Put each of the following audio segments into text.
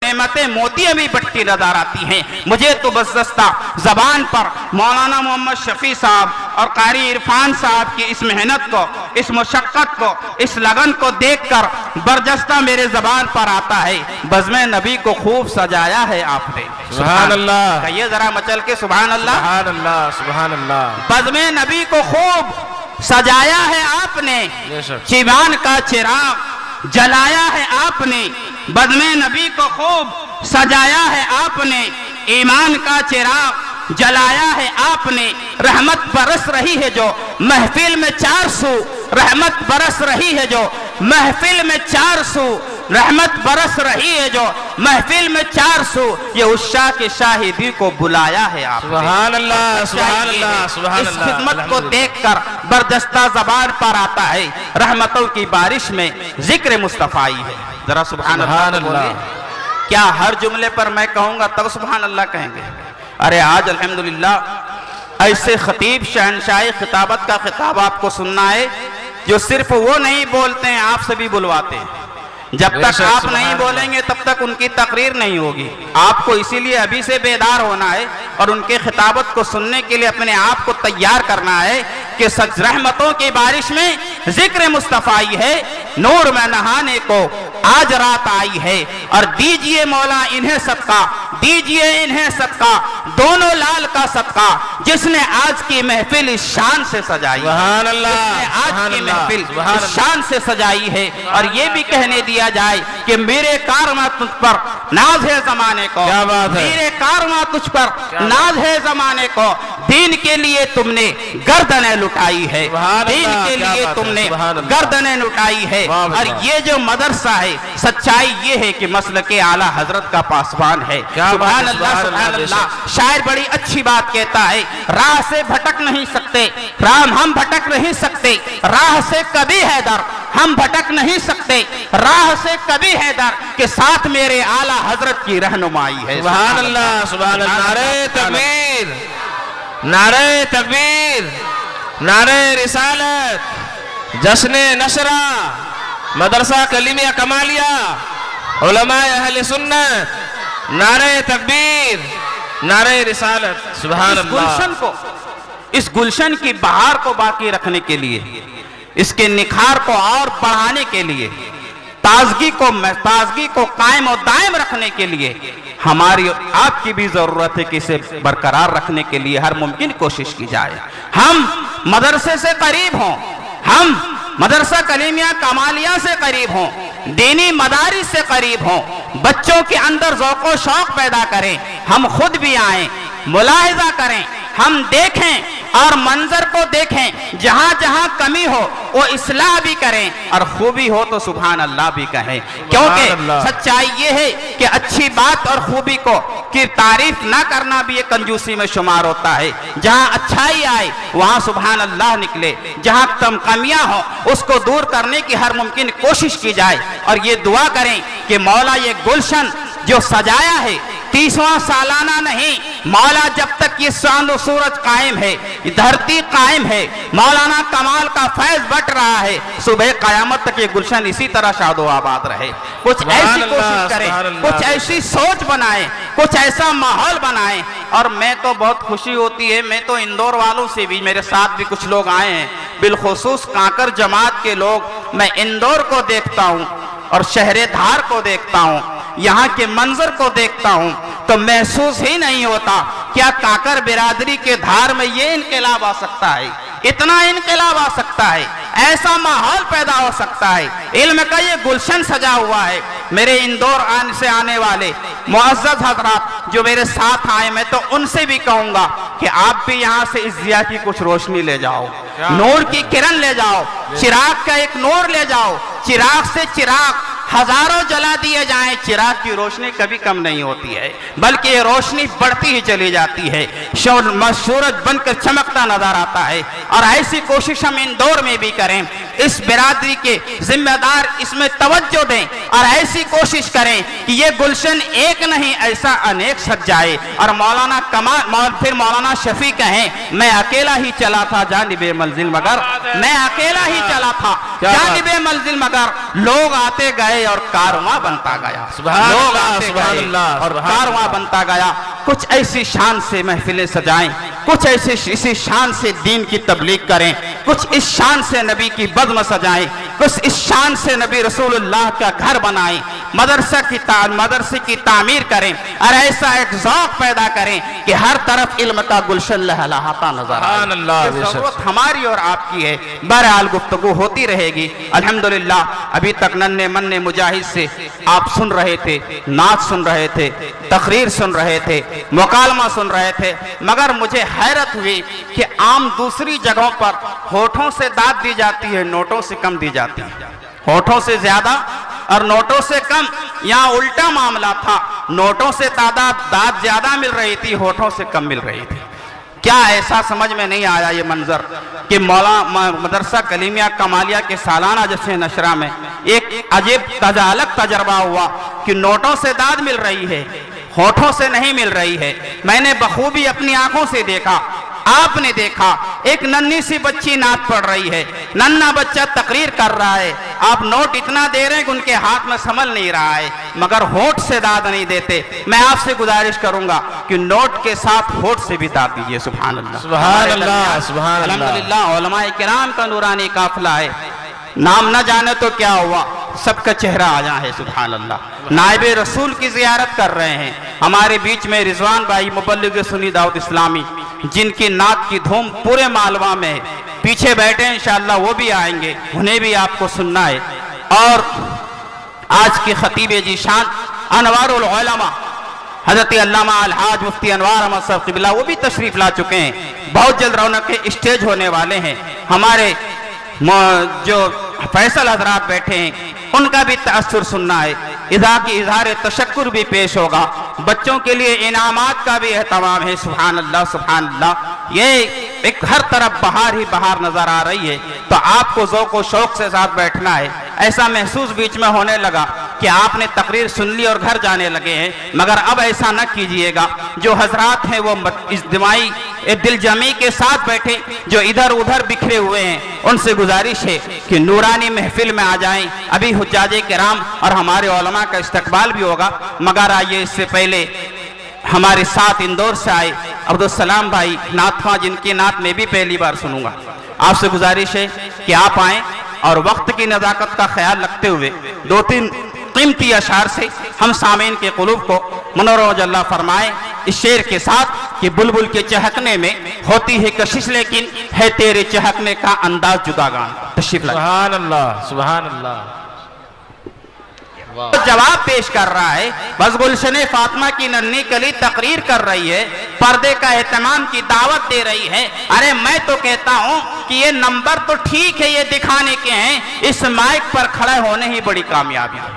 नेमतें मोतियां भी बट्टी नजर आती हैं। मुझे तो बस दस्ता जबान पर मौलाना मोहम्मद शफी साहब और कारी इरफान साहब की इस मेहनत को, इस मुशक्कत को, इस लगन को देखकर बरजस्ता मेरे जबान पर आता है, बज़्म नबी को खूब सजाया है आपने। सुभान अल्लाह, कहिए जरा मचल के सुभान अल्लाह। सुभान अल्लाह, सुभान अल्लाह। बज़्म नबी को खूब सजाया है आपने, ईमान का चिराग जलाया है आपने। बज़्म नबी को खूब सजाया है आपने, ईमान का चिराग जलाया है आपने। रहमत बरस रही है जो महफिल में 400, रहमत बरस रही है जो महफिल में 400, रहमत बरस रही है जो महफिल में 400। ये उस शाह की शाहिदी को बुलाया है आप। सुभान अल्लाह, सुभान अल्लाह, सुभान इस अल्लाह। खिदमत को देखकर बरदस्ता जबान पर आता है, रहमतों की बारिश में जिक्र मुस्तफाई है। जरा सुभान अल्लाह। क्या हर जुमले पर मैं कहूंगा तब सुभान अल्लाह कहेंगे? अरे आज अल्हम्दुलिल्लाह ऐसे खतीब शहनशाही खिताबत का खिताब आपको सुनना है जो सिर्फ वो नहीं बोलते हैं, आपसे भी बुलवाते हैं। जब तक आप नहीं बोलेंगे तब तक उनकी तकरीर नहीं होगी। आपको इसीलिए अभी से बेदार होना है और उनके खिताबत को सुनने के लिए अपने आप को तैयार करना है कि सच रहमतों की बारिश में जिक्र मुस्तफाई है, नूर में नहाने को आज रात आई है। और दीजिए मौला इन्हें सदका, दीजिए इन्हें सदका, दोनों लाल का सदका, जिसने आज की महफिल इस शान से सजाई, सुभान अल्लाह, आज की महफिल इस शान से सजाई है। और ये भी कहने दिया जाए कि मेरे कारवा तुझ पर नाज है जमाने को, क्या बात है? मेरे कारवा तुझ पर नाज है जमाने को, दीन के लिए तुमने गर्दनें लुटाई है, दीन के लिए तुमने गर्दनें लुटाई है। और ये जो मदरसा है, सच्चाई ये है कि मसलके आला हजरत का पासवान है। सुभान अल्लाह, सुभान अल्लाह। शायर बड़ी अच्छी बात कहता है, राह से भटक नहीं सकते राम, हम भटक नहीं सकते राह से कभी हैदर, हम भटक नहीं सकते राह से कभी हैदर, के साथ मेरे आला हजरत की रहनुमाई है। सुभान अल्लाह, सुभान अल्लाह। नारे तकबीर, नारे तकबीर, नारे रिसालत, जश्ने नशरा, मदरसा कलीमिया कमालिया, उलमाए अहले सुन्नत, नारे तकबीर, नारे रिसालत। सुभान अल्लाह। गुलशन को, इस गुलशन की बहार को बाकी रखने के लिए, इसके निखार को और बढ़ाने के लिए, ताजगी को कायम और दायम रखने के लिए हमारी आपकी भी जरूरत है कि इसे बरकरार रखने के लिए हर मुमकिन कोशिश की जाए। हम मदरसे से करीब हों, हम मदरसा कलीमिया कमालिया से करीब हों, दीनी मदारिस से करीब हों, बच्चों के अंदर ज़ौक़-ओ शौक़ पैदा करें, हम खुद भी आएं, मुलाहिजा करें, हम देखें और मंजर को देखें, जहां जहां कमी हो वो इस्लाह भी करें और खूबी हो तो सुभान अल्लाह भी कहें। क्योंकि सच्चाई ये है कि अच्छी बात और खूबी को की तारीफ ना करना भी एक कंजूसी में शुमार होता है। जहां अच्छाई आए वहां सुभान अल्लाह निकले, जहां कमियां हो उसको दूर करने की हर मुमकिन कोशिश की जाए। और ये दुआ करें कि मौला ये गुलशन जो सजाया है 30वां सालाना नहीं, मौला जब तक ये चांद और सूरज कायम है, धरती कायम है, मौलाना कमाल का फैज बट रहा है, सुबह कयामत तक ये गुलशन इसी तरह शादो आबाद रहे। कुछ ऐसी कोशिश करें, कुछ ऐसी सोच बनाएं, कुछ ऐसा माहौल बनाएं। और मैं तो बहुत खुशी होती है, मैं तो इंदौर वालों से भी, मेरे साथ भी कुछ लोग आए हैं, बिलखुसूस कांकर जमात के लोग, मैं इंदौर को देखता हूँ और शहरे धार को देखता हूँ, यहाँ के मंजर को देखता हूँ तो महसूस ही नहीं होता क्या काकर बिरादरी के धार में ये इनकलाब आ सकता है, इतना इनकलाब आ सकता है, ऐसा माहौल पैदा हो सकता है। इल्म का ये गुलशन सजा हुआ है। मेरे इंदौर से आने वाले मुअज़्ज़ज़ हज़रात जो मेरे साथ आए, मैं तो उनसे भी कहूंगा कि आप भी यहाँ से इस ज़िया की कुछ रोशनी ले जाओ, नूर की किरण ले जाओ, चिराग का एक नूर ले जाओ। चिराग से चिराग हजारों जला दिए जाएं, चिराग की रोशनी कभी कम नहीं होती है, बल्कि ये रोशनी बढ़ती ही चली जाती है, सूरज बनकर चमकता नजर आता है। और ऐसी कोशिश हम इंदौर में भी करें, इस बिरादरी के जिम्मेदार इसमें तवज्जो दें और ऐसी कोशिश करें कि ये गुलशन एक नहीं ऐसा अनेक सज जाए। और मौलाना कमाल फिर मौलाना शफी कहें, मैं अकेला ही चला था जानिबे मंजिल मगर, मैं अकेला ही चला था जानिबे मंजिल मगर, लोग आते गए गए और कारवां बनता गया। सुभान लोग अल्लाह, आते सुभान गए अल्लाह, और सुभान कारवां बनता गया। कुछ ऐसी शान से महफिलें सजाएं, कुछ ऐसे इसी शान से दीन की तबलीग करें, कुछ इस शान से नबी की बज़्म सजाएं, कुछ इस शान से नबी रसूलुल्लाह का घर बनाएं, मदरसे की तामीर करें और ऐसा एक ज़ौक़ पैदा करें कि हर तरफ इल्म का गुलशन लहलहाता नजर सुभान अल्लाह, आए। ज़रूरत हमारी और आपकी है। बहरहाल गुफ्तगू होती रहेगी। अल्हम्दुलिल्लाह अभी तक नन्हे मन्ने मुजाहिद से आप सुन रहे थे, नात सुन रहे थे, तकरीर सुन रहे थे, मुकालमा सुन रहे थे, मगर मुझे हैरत हुई कि आम दूसरी जगहों पर होठों से दाद दी जाती है, नोटों से कम दी जाती है। होठों से ज्यादा और नोटों से कम, यहाँ उल्टा मामला था। नोटों से दाद ज्यादा मिल रही थी, होठों से कम मिल रही थी। क्या ऐसा समझ में नहीं आया ये मंजर कि मदरसा कलीमिया कमालिया के सालाना जश्न नशरा में एक अजीब अलग तजर्बा हुआ कि नोटों से दाद मिल रही है, होठों से नहीं मिल रही है। मैंने बखूबी अपनी आंखों से देखा, आपने देखा, एक नन्ही सी बच्ची नात पढ़ रही है, नन्हा बच्चा तकरीर कर रहा है, आप नोट इतना दे रहे हैं कि उनके हाथ में संभल नहीं रहा है, मगर होठ से दाद नहीं देते। मैं आपसे गुजारिश करूंगा कि नोट के साथ होठ से भी दाद दीजिए। सुभान अल्लाह, सुभान अल्लाह, सुभान अल्लाह। अल्हम्दुलिल्लाह उलमाए किराम का नूरानी काफिला है। नाम न जाने तो क्या हुआ, सबका चेहरा आ जाए। सुभान अल्लाह। नायबे रसूल की जियारत कर रहे हैं। हमारे बीच में रिजवान भाई मुबल्लिग सुन्नी दावत इस्लामी, जिनकी नात की धूम पूरे मालवा में है, पीछे बैठे हैं, इंशाअल्लाह वो भी आएंगे, उन्हें भी आपको सुनना है। और आज की खतीब जीशान अनवारुल उलमा हजरत अल्लामा अलहाज मुफ्ती अनवार अहमद साहब क़िबला वो भी तशरीफ ला चुके हैं। बहुत जल्द रौनक के स्टेज होने वाले हैं। हमारे जो फैसल हजरात बैठे हैं उनका भी तअस्सुर सुनना है। इज़हार तशक्कुर भी पेश होगा। बच्चों के लिए इनामात का भी एहतमाम है। सुभान अल्लाह, सुभान अल्लाह। ये एक हर तरफ बहार ही बहार नजर आ रही है, तो आपको ज़ौक़ व शौक़ से साथ बैठना है। ऐसा महसूस बीच में होने लगा कि आपने तकरीर सुन ली और घर जाने लगे हैं, मगर अब ऐसा न कीजिएगा। जो हजरात हैं वो इज्तिमाई दिलजमी के साथ बैठे, जो इधर उधर बिखरे हुए हैं, उनसे गुजारिश है कि नूरानी महफिल में आ जाएं। अभी हुज्जाजे किराम और हमारे उलमा का इस्तकबाल भी होगा, मगर आइए इससे पहले हमारे साथ इंदौर से आए अब्दुल सलाम भाई नाथवा, जिनकी नात में भी पहली बार सुनूंगा। आपसे गुजारिश है कि आप आएँ और वक्त की नज़ाकत का ख्याल रखते हुए दो तीन कीमती अशार से हम सामीन के क़ुलूब को मुनव्वर फरमाएं, इस शेर के साथ कि बुलबुल के चहकने में होती है कशिश, लेकिन है तेरे चहकने का अंदाज जुदागान। तशरीफ लाइए। सुभान अल्लाह, सुभान अल्लाह। जवाब पेश कर रहा है। बस गुलशन फातिमा की नन्ही कली तकरीर कर रही है, पर्दे का एहतमाम की दावत दे रही है। अरे मैं तो कहता हूँ कि ये नंबर तो ठीक है, ये दिखाने के हैं, इस माइक पर खड़े होने ही बड़ी कामयाबी है।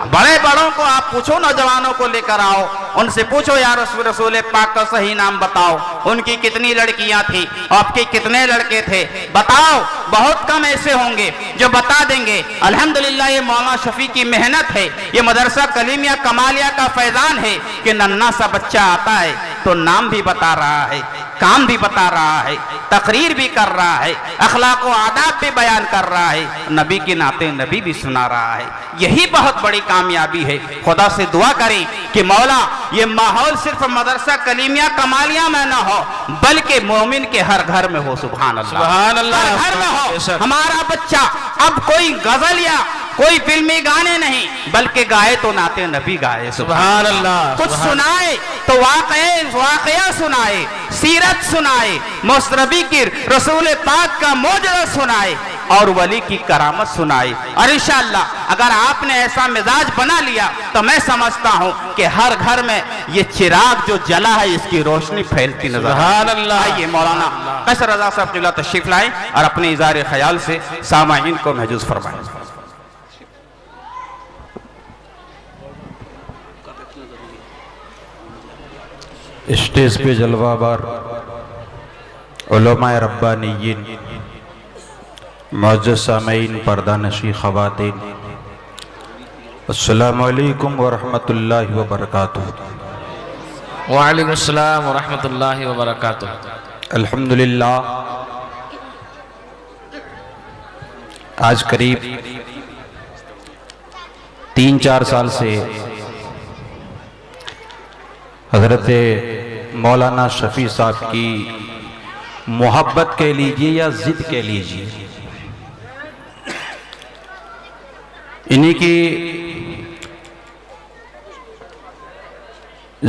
बड़े बड़ों को आप पूछो, नौजवानों को लेकर आओ, उनसे पूछो यार रसूल पाक का सही नाम बताओ, उनकी कितनी लड़कियां थी, आपके कितने लड़के थे, बताओ। बहुत कम ऐसे होंगे जो बता देंगे। अल्हम्दुलिल्लाह ये मौलाना शफी की मेहनत है, ये मदरसा कलीमिया कमालिया का फैजान है कि नन्हा सा बच्चा आता है तो नाम भी बता रहा है, काम भी बता रहा है, तकरीर भी कर रहा है, अखलाक व आदाब भी बयान कर रहा है, नबी के नाते नबी भी सुना रहा है। यही बहुत बड़ी कामयाबी है। खुदा से दुआ करें कि मौला ये माहौल सिर्फ मदरसा कलीमिया कमालिया में ना हो, बल्कि मोमिन के हर घर में हो। सुभान अल्लाह, सुभान अल्लाह। हर घर में हो। हमारा बच्चा अब कोई गजल या कोई फिल्मी गाने नहीं, बल्कि गाए तो नाते नबी गाए। सुभान अल्लाह। कुछ सुनाए तो वाक़या सुनाए, सीरत सुनाए, मुस्तनबी की रसूल पाक का मौजज़ा सुनाए और वली की करामत सुनाए। और इंशाअल्लाह अगर आपने ऐसा मिजाज बना लिया तो मैं समझता हूँ कि हर घर में ये चिराग जो जला है इसकी रोशनी फैलती नजर। सुभान अल्लाह। आइए मौलाना कैसर रज़ा साहब क़िबला तशरीफ लाएं और अपने इज़हार ख्याल से सामाईन को महजूज फरमाएं। स्टेज पे जलवाबार उलमाए रब्बानीयीन, मुअज़्ज़ज़ सामीईन, पर्दा नशी ख़वातीन, अस्सलामु अलैकुम व रहमतुल्लाहि व बरकातुहू। वालेकुम अस्सलाम व रहमतुल्लाहि व बरकातुहू। अल्हम्दुलिल्लाह, आज करीब 3-4 साल से हज़रत मौलाना शफी साहब की मोहब्बत कह लीजिए या ज़िद कह लीजिए, इन्हीं की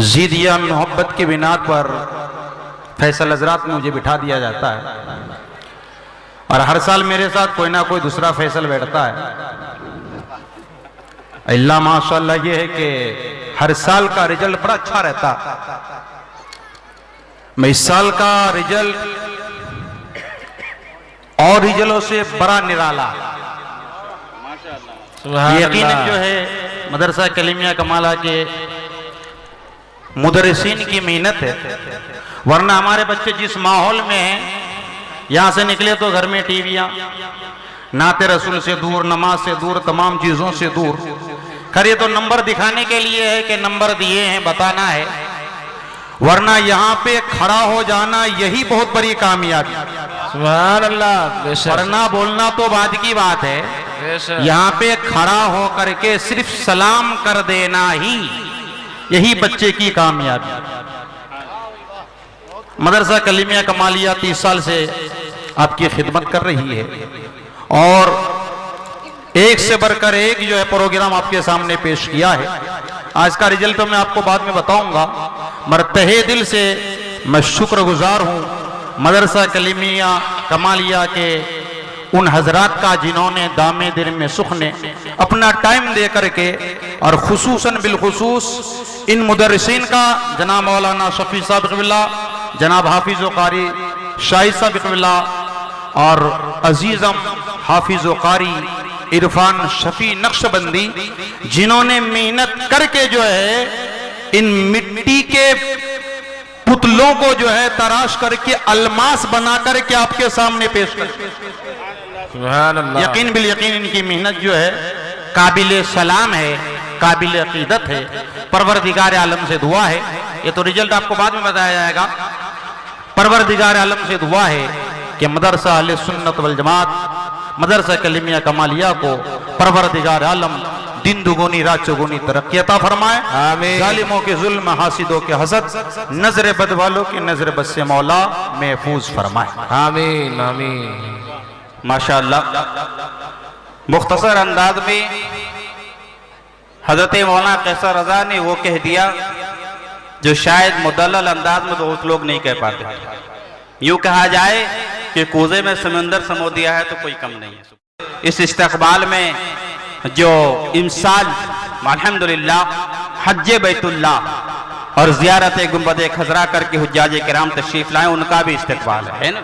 ज़िद या मोहब्बत की बिना पर फैसल हज़रात में मुझे बिठा दिया जाता है और हर साल मेरे साथ कोई ना कोई दूसरा फैसल बैठता है। अल्लाह माशाअल्लाह ये है कि हर साल का रिजल्ट बड़ा अच्छा रहता। मैं इस साल का रिजल्ट और रिजल्टों से बड़ा निराला, यकीनन जो है मदरसा कलीमिया कमाला के मुदर्रिसीन की मेहनत है, वरना हमारे बच्चे जिस माहौल में हैं, यहां से निकले तो घर में टीवियां, नाते रसूल से दूर, नमाज से दूर, तमाम चीजों से दूर। खैर ये तो नंबर दिखाने के लिए है कि नंबर दिए हैं, बताना है, वरना यहाँ पे खड़ा हो जाना यही बहुत बड़ी कामयाबी। सुभान अल्लाह। वरना बोलना तो बाद की बात है, यहाँ पे खड़ा हो करके सिर्फ सलाम कर देना ही यही बच्चे की कामयाबी। मदरसा कलीमिया कमालिया 30 साल से आपकी खिदमत कर रही है और एक से बढ़कर एक जो है प्रोग्राम आपके सामने पेश किया है। आज का रिजल्ट तो मैं आपको बाद में बताऊंगा, मगर तहे दिल से मैं शुक्रगुजार हूं मदरसा कलीमिया कमालिया के उन हजरात का जिन्होंने दामे दिल में सुख ने अपना टाइम दे करके और खुसूसन बिलखुसूस इन मुदर्रिसीन का जनाब मौलाना शफी साहब क़िबला, जनाब हाफिज़ व कारी शाहिद साहब क़िबला और अजीज़म हाफिज़ व कारी इरफान शफी नक्शबंदी, जिन्होंने मेहनत करके जो है इन मिट्टी के पुतलों को जो है तराश करके अलमास बना करके आपके सामने पेश कर। यकीन बिल यकीन इनकी मेहनत जो है काबिल सलाम है, काबिल अकीदत है। परवरदिगार आलम से दुआ है, ये तो रिजल्ट आपको बाद में बताया जाएगा। परवरदिगार आलम से दुआ है कि मदरसा अहले सुन्नत वल जमात मदरसा कलीमिया कमालिया को परवरदिगार आलम दिन दुगुनी रात चौगुनी तरक्की अता फरमाए। आमीन। जालिमों के जुल्म, हासिदों के हसद, नजर बद वालों की नजर बद से मौला महफूज फरमाए। आमीन आमीन। माशाअल्लाह मुख्तसर अंदाज में हजरत मौलाना कैसर रजा ने वो कह दिया जो शायद मुदल्लल अंदाज में बहुत लोग नहीं कह पाते। यूं कहा जाए कि कोजे में समंदर समो दिया है तो कोई कम नहीं है। इस इस्तकबाल में जो इमसाल अल्हम्दुलिल्लाह हज्जे बैतुल्लाह और ज़ियारत गुंबद खजरा करके हुज्जाज किराम तशरीफ लाए, उनका भी इस्तकबाल है ना।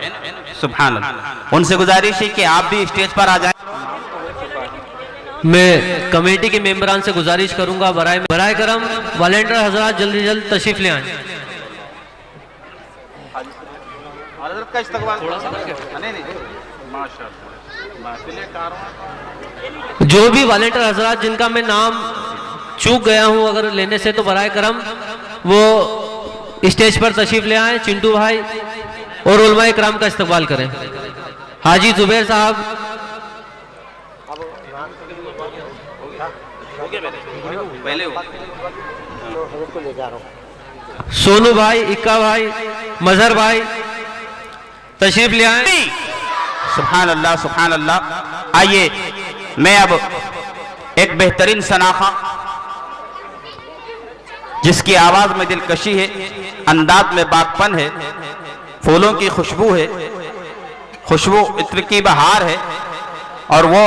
सुभान अल्लाह। उनसे गुजारिश है कि आप भी स्टेज पर आ जाएं। मैं कमेटी के मेंबरान से गुजारिश करूंगा बराए करम वॉलंटियर हजरात जल्दी से जल्द तशरीफ ले आए। जो भी वॉलंटियर हजरात जिनका मैं नाम चूक गया हूं अगर लेने से, तो बराए करम वो स्टेज पर तशरीफ ले आए। चिंटू भाई और उलमा इकराम का इस्तकबाल करें। हाजी जुबैर साहब, सोनू भाई, इक्का भाई, मजहर भाई तशरीफ ले आए। सुभान अल्लाह सुभान अल्लाह। आइए मैं अब एक बेहतरीन सनाखा जिसकी आवाज में दिलकशी है, अंदाज में बागपन है, फूलों की खुशबू है, खुशबू इत्र की बहार है, और वो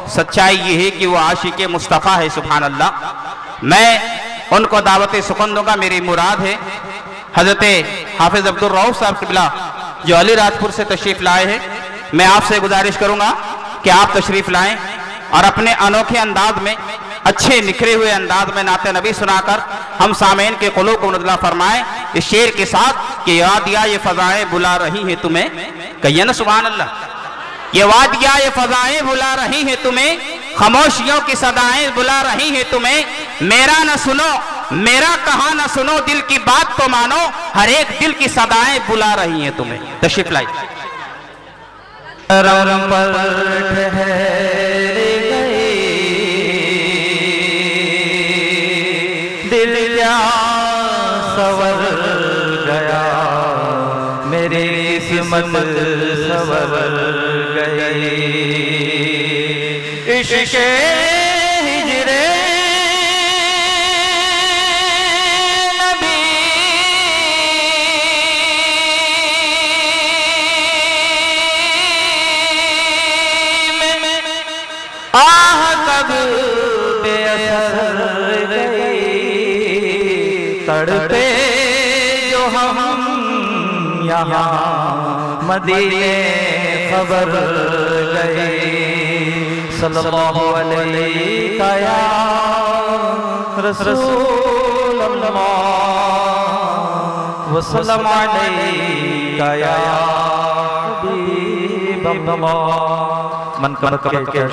सच्चाई ये है कि वो आशिक मुस्तफ़ा है। सुभान अल्लाह। मैं उनको दावत सुकन दूंगा। मेरी मुराद है हजरत हाफिज अब्दुल रऊफ साहब क़िबला जो अली राजपुर से तशरीफ लाए हैं। मैं आपसे गुजारिश करूंगा कि आप तशरीफ लाएं और अपने अनोखे अंदाज में, अच्छे निखरे हुए अंदाज में नाते नबी सुनाकर हम सामेन के क़ुलूब को मुनज़्ज़िल फरमाएं इस शेर के साथ कि यादिया ये फ़ज़ाएं बुला रही हैं तुम्हें। कहिए ना सुभान अल्लाह। ये वादिया ये फ़ज़ाएं बुला रही हैं तुम्हें, खामोशियों की सदाएं बुला रही हैं तुम्हें। मेरा न सुनो, मेरा कहा न सुनो, दिल की बात तो मानो, हर एक दिल की सदाएं बुला रही हैं तुम्हें। तशरीफ लाई। रम पर ठहर गए सवर गया, मेरी किस्मत सवर गई। इश्क़ हिजरे नबी में आह कब बेअसर गई, तड़पे जो हम यहाँ मदीने खबर गई। सल्लल्लाहु अलैहि या रसूल अल्लाह वसल्लम अलैका या हबीब अल्लाह। मन कब के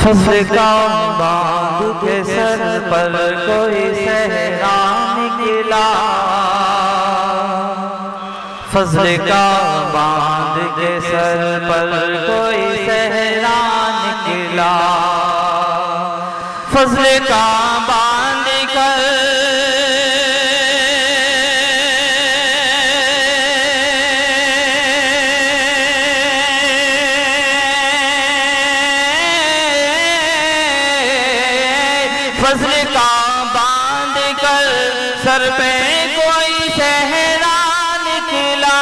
फज़्ल का बांध के सर पर कोई सहरा निकला, फज़्ल का बांध के सर पर कोई सहरा निकला, फज़्ल का बांध कर फज़्ल का बांध कर सर पे कोई सहरा निकला,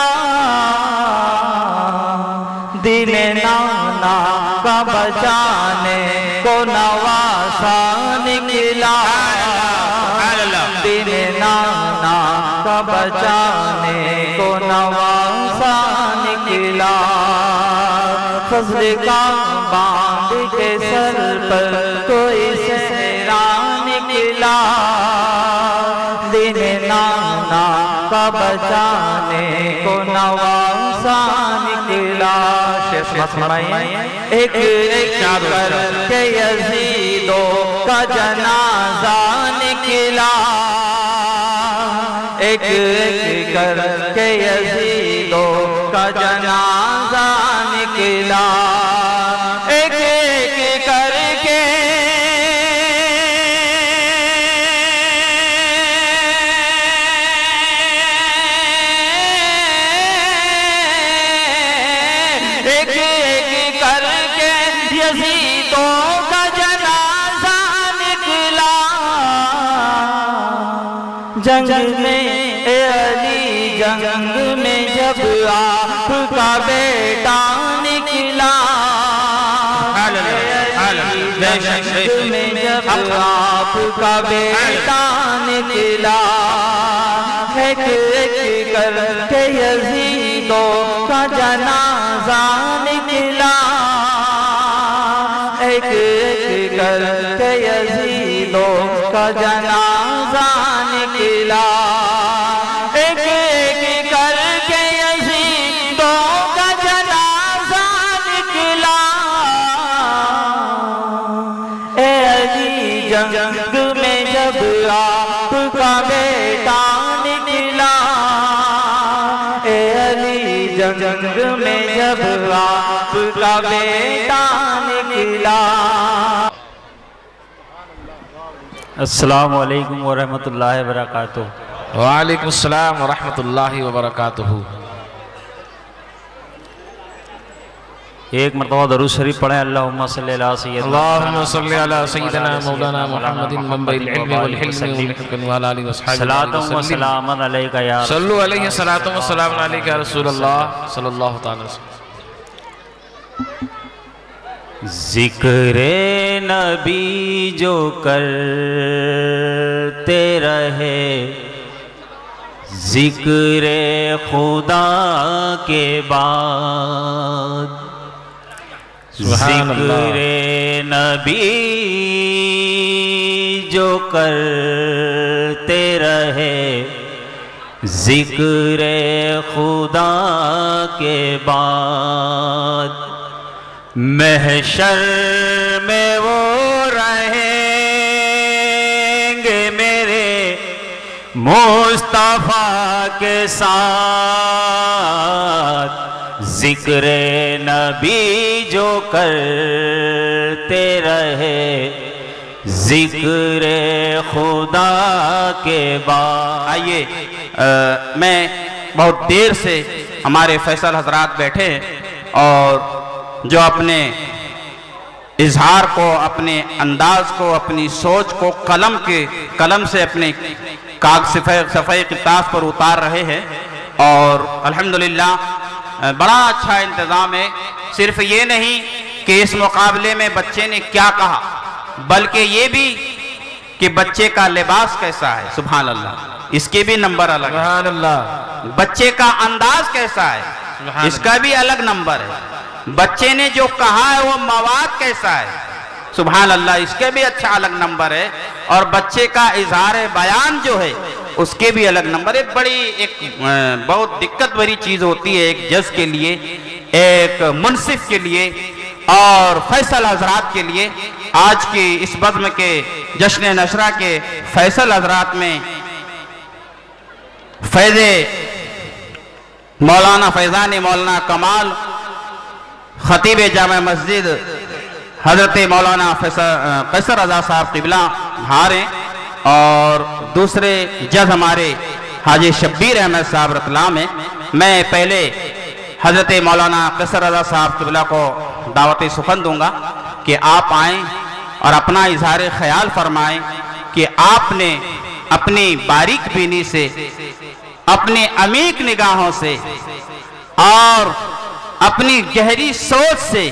दिल नाना का बचाने को नवासा निकला, दिल नाना का बचाने को नवासा निकला। फज़्ल का बांध के सर पर कोई सहरा निकला, दिन नाना का बचाने को नवासा निकला। एक एक करके यज़ीदों का जनाजा निकला, एक एक करके यज़ीदों का जनाजा निकला, एक एक करके एक एक करके यज़ीदों का जनाजा निकला। जंग में ए अली जंग में जब आपका बेटा निकला, जंग में जब आपका बेटा निकला, एक एक करके यज़ीदों का जनाजा निकला, एक एक करके यज़ीदों का जनाजा निकला, एक एक करके यज़ीदों का जनाजा निकला। ए अली जंग में जब आपका बेटा निकला, ए अली जंग में जब आपका बेटा निकला। अस्सलामु अलैकुम वरहमतुल्लाहि वबरकातुहू। वालेकुम अस्सलाम वरहमतुल्लाहि वबरकातुहू। एक मरतबा दरूद शरीफ पढ़ें। अल्लाहुम्मा सल्ली अला सय्यिदना अल्लाहुम्मा सल्ली अला सय्यिदना मौलाना मुहम्मदिन मंबइल इल्मी वल हिल्मी वल हिकमति व अला आलिहि व अस्हाबिहि सलातु व सलामुन अलैका या सल्लु अलैहि सलातु व सलामुन अलैका या रसूलल्लाह सल्लल्लाहु तआला अलैहि वसल्लम। ज़िक्रे नबी जो करते रहे, ज़िक्रे खुदा के बाद, ज़िक्रे नबी जो करते रहे, ज़िक्रे खुदा के बाद, महशर में वो रहेंगे मेरे मुस्तफ़ा के साथ, जिक्र नबी जो करते रहे, जिक्र खुदा के बाद। आइए, मैं बहुत देर से हमारे फैसल हजरात बैठे हैं और जो अपने इजहार को, अपने अंदाज को, अपनी सोच को कलम से अपने सफ़े किताब पर उतार रहे हैं और अल्हम्दुलिल्लाह बड़ा अच्छा इंतज़ाम है। सिर्फ ये नहीं कि इस मुकाबले में बच्चे ने क्या कहा, बल्कि ये भी कि बच्चे का लिबास कैसा है, सुभान अल्लाह, इसके भी नंबर अलग है। सुभान अल्लाह। बच्चे का अंदाज कैसा है, इसका भी अलग नंबर है। बच्चे ने जो कहा है वो मवाद कैसा है, सुभान अल्लाह, इसके भी अच्छा अलग नंबर है। और बच्चे का इजहार बयान जो है उसके भी अलग नंबर है। बहुत दिक्कत भरी चीज होती है एक जज के लिए, एक मुंसिफ के लिए और फैसल हजरात के लिए। आज की इस बज़्म के जश्न नशरा के फैसल हजरात में फैज़े मौलाना फैज़ान मौलाना कमाल खतीब जामा मस्जिद हजरत मौलाना कैसर रजा साहब क़िबला हार हैं और दूसरे जज हमारे हाजी शब्बीर अहमद साहब रतलाम हैं। मैं पहले हजरत मौलाना कैसर रजा साहब क़िबला को दावत सुखन दूंगा कि आप आएँ और अपना इजहार ख्याल फरमाएं कि आपने अपनी बारीक बीनी से, अपने अमीक निगाहों से और अपनी गहरी सोच से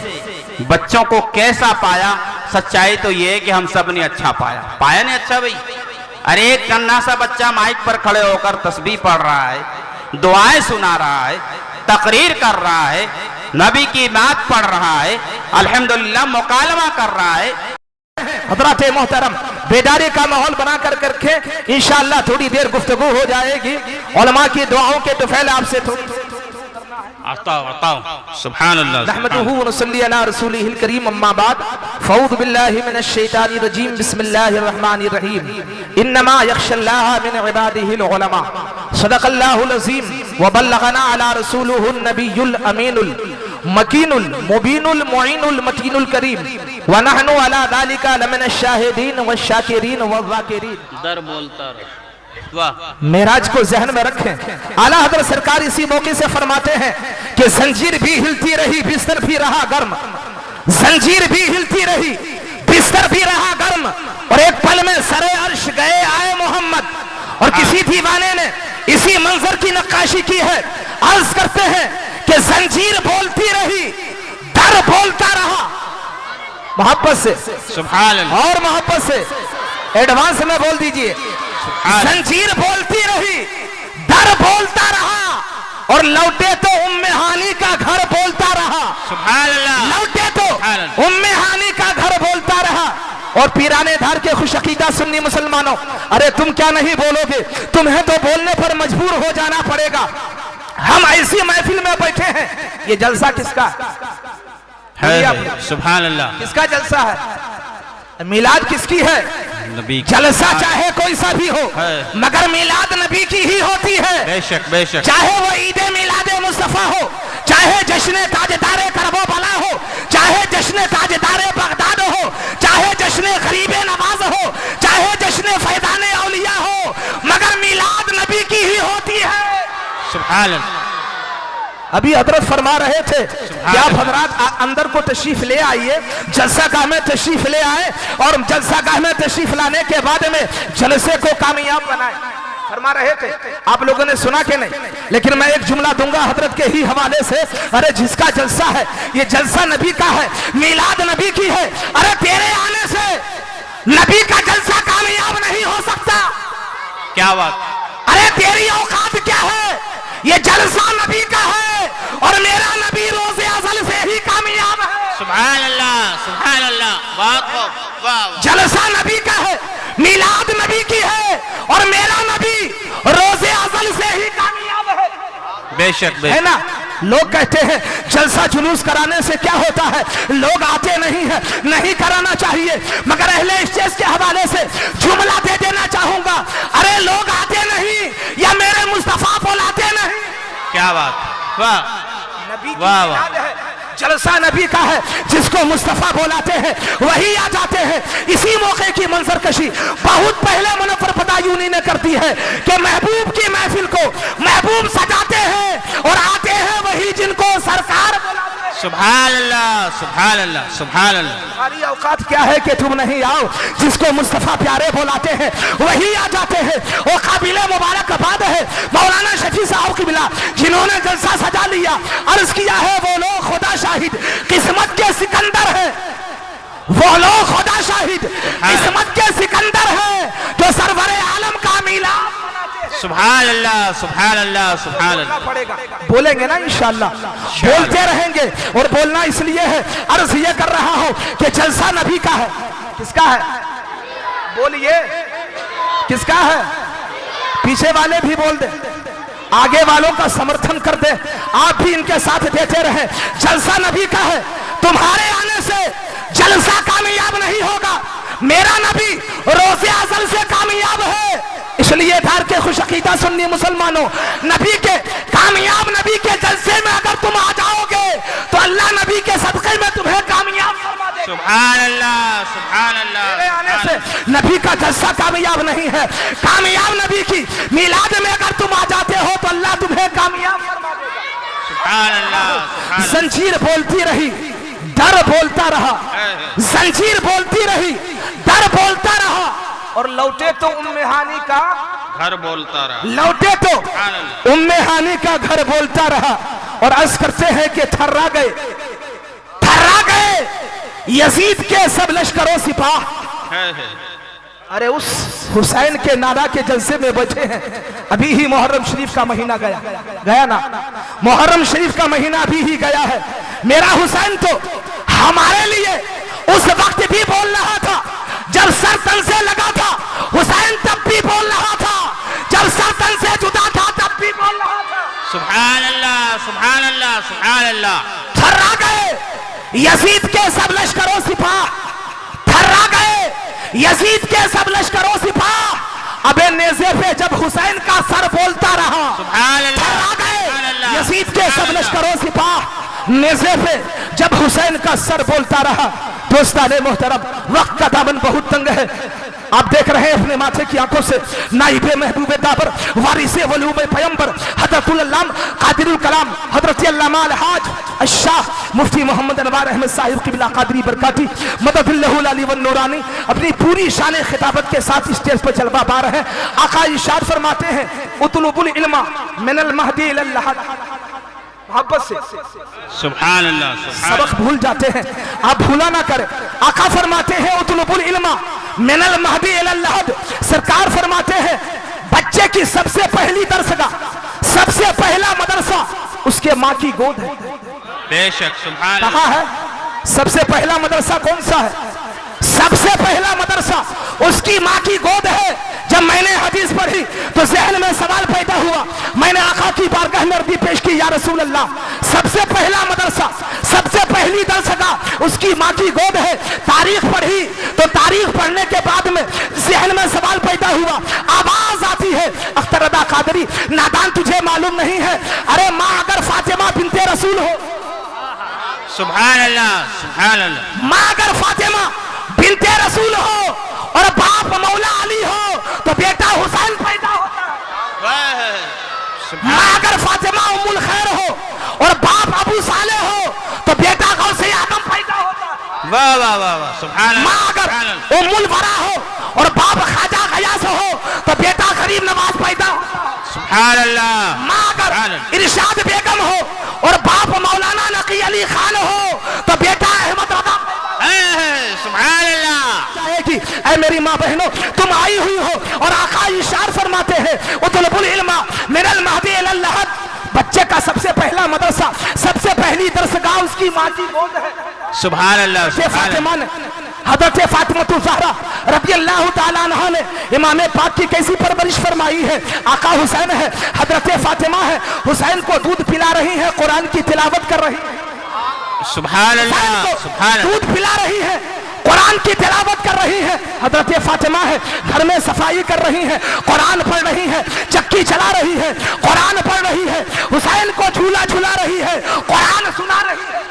बच्चों को कैसा पाया। सच्चाई तो ये है कि हम सब ने अच्छा पाया नहीं अच्छा भाई। अरे एक कन्ना सा बच्चा माइक पर खड़े होकर तस्बीह पढ़ रहा है, दुआएं सुना रहा है, तकरीर कर रहा है, नबी की बात पढ़ रहा है, अल्हम्दुलिल्लाह मुकालमा कर रहा है। हज़रात मोहतरम बेदारी का माहौल बना कर रखे, इंशाअल्लाह थोड़ी देर गुफ्तगू हो जाएगी। उलमा की दुआओं के तुफैल आपसे सुभान अल्लाह। नहमदुहु व नसल्ली अला रसूलिहिल करीम, अम्मा बाद, फ़ऊज़ु बिल्लाहि मिनश शैतानिर रजीम, बिस्मिल्लाहिर रहमानिर रहीम। इन्नमा यख्शल्लाह मिन इबादिहिल उलमा। सदक़ल्लाहुल अज़ीम व बल्लगना अला रसूलिहिन नबियुल अमीनुल मकीनुल मुबीनुल मुईनुल मतीनुल करीम व नहनु अला ज़ालिका लमिनश शाहिदीन व शाकिरीन व ज़ाकिरीन। दर बोलता रहे। मेराज को जहन में रखें। आला हज़रत सरकार इसी मौके से फरमाते हैं कि जंजीर भी हिलती रही, बिस्तर भी रहा गर्म। जंजीर भी हिलती रही, बिस्तर भी रहा गर्म, और एक पल में सरे अर्श गए आए मोहम्मद। और किसी दीवाने ने इसी मंजर की नक्काशी की है। अर्ज करते हैं कि जंजीर बोलती रही, दर बोलता रहा। मोहब्बत से सुभान अल्लाह और मोहब्बत से एडवांस में बोल दीजिए। जंजीर बोलती रही, दर बोलता रहा, और लौटे तो उम्मे हानी का घर बोलता रहा। सुभान अल्लाह। लौटे तो उम्मे हानी का घर बोलता रहा। और पीराने धार के खुशअकीदा सुन्नी मुसलमानों, अरे तुम क्या नहीं बोलोगे, तुम्हें तो बोलने पर मजबूर हो जाना पड़ेगा। हम ऐसी महफिल में बैठे हैं, ये जलसा किसका है? सुभान अल्लाह। किसका जलसा है? मिलाद किसकी है? नबी। जलसा चाहे कोई सा भी हो, मगर मिलाद नबी की ही होती है। बेशक बेशक। चाहे वो ईद मिलाद मुस्तफा हो, चाहे जश्न ताजदारे करबो बला हो, चाहे जश्न ताजदारे बगदाद हो, चाहे जश्न गरीबे नवाज हो, चाहे जश्न फैदाने औलिया हो, मगर मिलाद नबी की ही होती है। सुभान अल्लाह। अभी हजरत फरमा रहे थे कि आप हजरात अंदर को तशरीफ ले आइए, जलसा गाह में तशरीफ ले आए, और जलसा गाह में तशरीफ लाने के बाद में जलसे को कामयाब बनाए। फरमा रहे थे, आप लोगों ने सुना कि नहीं? लेकिन मैं एक जुमला दूंगा हजरत के ही हवाले से। अरे जिसका जलसा है, ये जलसा नबी का है, मिलाद नबी की है। अरे तेरे आने से नबी का जलसा कामयाब नहीं हो सकता। क्या बात? अरे तेरी औकात क्या है? ये जलसा नबी का है, और मेरा नबी रोज़े अज़ल से ही कामयाब है। सुभान अल्लाह सुभान अल्लाह। वाह। जलसा नबी का है, मिलाद नबी की है, और मेरा नबी रोज़े अज़ल से ही कामयाब है। बेशक है ना? लोग कहते हैं जलसा जुलूस कराने से क्या होता है, लोग आते नहीं है, नहीं कराना चाहिए। मगर अहले स्टेज के हवाले से जुमला दे देना चाहूंगा, अरे लोग आते नहीं या मेरे मुस्तफा बुलाते नहीं। क्या बात? वाह। नबी की वाह, वाह। मिलाद है, जलसा नबी का है, जिसको मुस्तफा बुलाते हैं वही आ जाते हैं। इसी मौके की मंजरकशी बहुत पहले मुनव्वर बदायूनी ने करती है कि महबूब की महफिल को महबूब सजाते हैं और आते हैं वही जिनको सरकार बुलाते हैं। सुभान अल्लाह, सुभान अल्लाह, सुभान अल्लाह। हमारी औकात क्या है कि तुम नहीं आओ, जिसको मुस्तफा प्यारे बुलाते हैं वही आ जाते हैं। और काबिले मुबारकबाद है मौलाना शफी साहब की बिला, जिन्होंने जलसा सजा लिया। अर्ज किया है वो लोग खुदा शाहिद किस्मत के सिकंदर है, वो लोग खुदा शाहिद किस्मत के सिकंदर है जो सरवरे आलम का मिलाद सुभान अल्लाह, सुभान अल्लाह, सुभान अल्लाह। पड़ेगा। बोलेंगे ना इंशाअल्लाह, बोलते रहेंगे। और बोलना इसलिए है, अर्ज ये कर रहा हूं कि जलसा नबी का है। किसका है? बोलिए, किसका है? पीछे वाले भी बोल दे, आगे वालों का समर्थन कर दे, आप भी इनके साथ देते रहे। जलसा नबी का है। तुम्हारे आने से जलसा कामयाब नहीं होगा, मेरा नबी रोज़े अज़ल से कामयाब है। इसलिए धार के खुश अकीदा सुन्नी मुसलमानों, नबी के कामयाब नबी के जलसे में अगर तुम आ जाओगे तो अल्लाह नबी के सदक़े में तुम्हें कामयाब फरमा देगा। सुभान अल्लाह, सुभान अल्लाह। मेरे आने से नबी का जलसा कामयाब नहीं है, कामयाब नबी की मिलाद में अगर तुम आ जाते हो तो अल्लाह तुम्हें कामयाब फरमा देगा। सुभान अल्लाह, सुभान अल्लाह। जंजीर बोलती रही, डर बोलता रहा, जंजीर बोलती रही, डर बोलता रहा, और लौटे तो उम्मे हानी का घर बोलता रहा। लौटे तो उम्मे हानी का घर बोलता रहा। और अर्ज करते हैं कि थर्रा गए, थर्रा गए यजीद के सब लश्करों सिपाह। अरे उस हुसैन के नारा के जलसे में बैठे हैं। अभी ही मुहर्रम शरीफ का महीना गया, गया ना? मुहर्रम शरीफ का महीना अभी ही गया है। मेरा हुसैन तो हमारे लिए उस वक्त भी बोल रहा था जब सर तन से लगा था, हुसैन तब भी बोल रहा था, जब सर तन से जुदा था तब भी बोल रहा था। सुभान अल्लाह, सुभान अल्लाह, सुभान अल्लाह। थर्रा गए यजीद के सब लश्करों सिपाह, थर्रा गए यजीद के सब लश्करों सिपाह। अबे नेज़े पे जब हुसैन का सर बोलता रहा, सुभान अल्लाह, थर्रा सुभान गए अल्लाह। यजीद के सब लश्करों सिपाह। नेज़े पे जब हुसैन का सर बोलता रहा। दोस्ताने मोहतरम, वक्त का दामन बहुत तंग है। आप देख रहे हैं अपने माथे की आंखों से नाइबे महबूबे दाबर वारिसे वलूम पैगंबर हजरतुल अल्लाम कादिरुल कलाम हजरत अल्लामा अलहाज अशाह मुफ्ती मोहम्मद अनवार अहमद साहिब क़िबला कादरी बरकाती मददुल्लाहुल अली वन नूरानी अपनी पूरी शान खिताबत के साथ स्टेज पर जलवा पा रहे हैं। आका इरशाद फरमाते हैं, उतलुबुल इल्मा मिनल महदी इलल लहद। मोहब्बत से सुभान अल्लाह, सुभान सबक भूल जाते हैं, आप भूला ना करें। आका फरमाते हैं उतलुबुल इल्मा मिनल महदी इलल लहद। सरकार फरमाते हैं बच्चे की सबसे पहली दरसगाह, सबसे पहला मदरसा उसके माँ की गोद है। बेशक, सुभान कहा है सबसे पहला मदरसा कौन सा है? सबसे पहला मदरसा उसकी माँ की गोद है। जब मैंने हदीस पढ़ी तो ज़हन में सवाल पैदा हुआ। मैंने आका की बारगाह में अर्ज़ी पेश की, या रसूल अल्लाह, सबसे पहला मदरसा, सबसे पहली दरसगाह उसकी माँ की गोद है। तारीख पढ़ी तो तारीख पढ़ने के बाद में ज़हन में सवाल पैदा हुआ। आवाज आती है, अख्तर अदा कादरी, नादान तुझे मालूम नहीं है, अरे माँ अगर फातिमा बिनते रसूल हो, सुभान अल्लाह, सुभान अल्लाह। माँ अगर फातिमा बिनते रसूल हो और बाप मौला अली हो तो बेटा हुसैन पैदा होता है। माँ अगर फातिमा उम्मुल खैर हो और बाप अबू साले हो तो बेटा गौसे आदम पैदा होता है। वाह वाह वाह वाह, सुभान अल्लाह। माँ अगर उम्मुल वरा हो और बाप ख्वाजा गयास हो तो बेटा गरीब नवाज पैदा होता है। सुभान अल्लाह। माँ अगर इरशाद बेगम हो और बाप मौलाना नकी अली खान हो तो बेटा अहमद रजा। सुभान अल्लाह। चाहेगी ऐ मेरी माँ बहनों, तुम आई हुई हो और आका इरशाद फरमाते हैं उतलुबुल इल्मा मिनल महदी इलल लहद। बच्चे का सबसे पहला मदरसा, सबसे पहली दरसगाह उसकी माँ की गोद है। सुभान अल्लाह, सुभान फातिमा ने, हज़रत फातिमा ज़हरा रज़ियल्लाहु ताला अन्हा ने इमाम पाक की कैसी परवरिश फरमाई है। आका हुसैन है, हज़रत फातिमा है, हुसैन को दूध पिला रही है, कुरान की तिलावत कर रही है। सुभान अल्लाह, सुभान अल्लाह। दूध पिला रही है, कुरान की तिलावत कर रही हैं, हजरत फातिमा है घर में सफाई कर रही हैं, कुरान पढ़ रही हैं, चक्की चला रही है, कुरान पढ़ रही है, हुसैन को झूला झूला रही है, कुरान सुना रही है।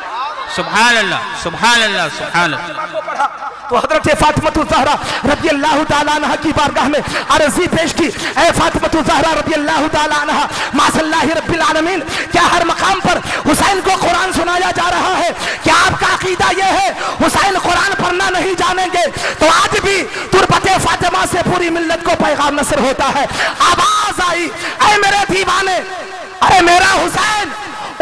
सुभान अल्लाह, सुभान अल्लाह, सुभान अल्लाह। तो हजरत फातिमा ज़हरा रज़ी अल्लाह ताला अन्हा की बारगाह में अर्ज़ी पेश की, ऐ फातिमा ज़हरा रज़ी अल्लाह ताला अन्हा माशअल्लाह रब्बिल आलमीन, क्या हर मकाम पर हुसैन को कुरान सुनाया जा रहा है? क्या आपका अकीदा यह है हुसैन कुरान पढ़ना नहीं जानेंगे? तो आज भी तुरबत फातिमा से पूरी मिल्लत को पैगाम नसर होता है। आवाज आई, ऐ मेरे दीवाने, अरे मेरा हुसैन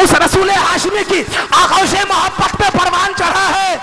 उस रसूल हाशमी की आगोश मोहब्बत पे परवान चढ़ा है,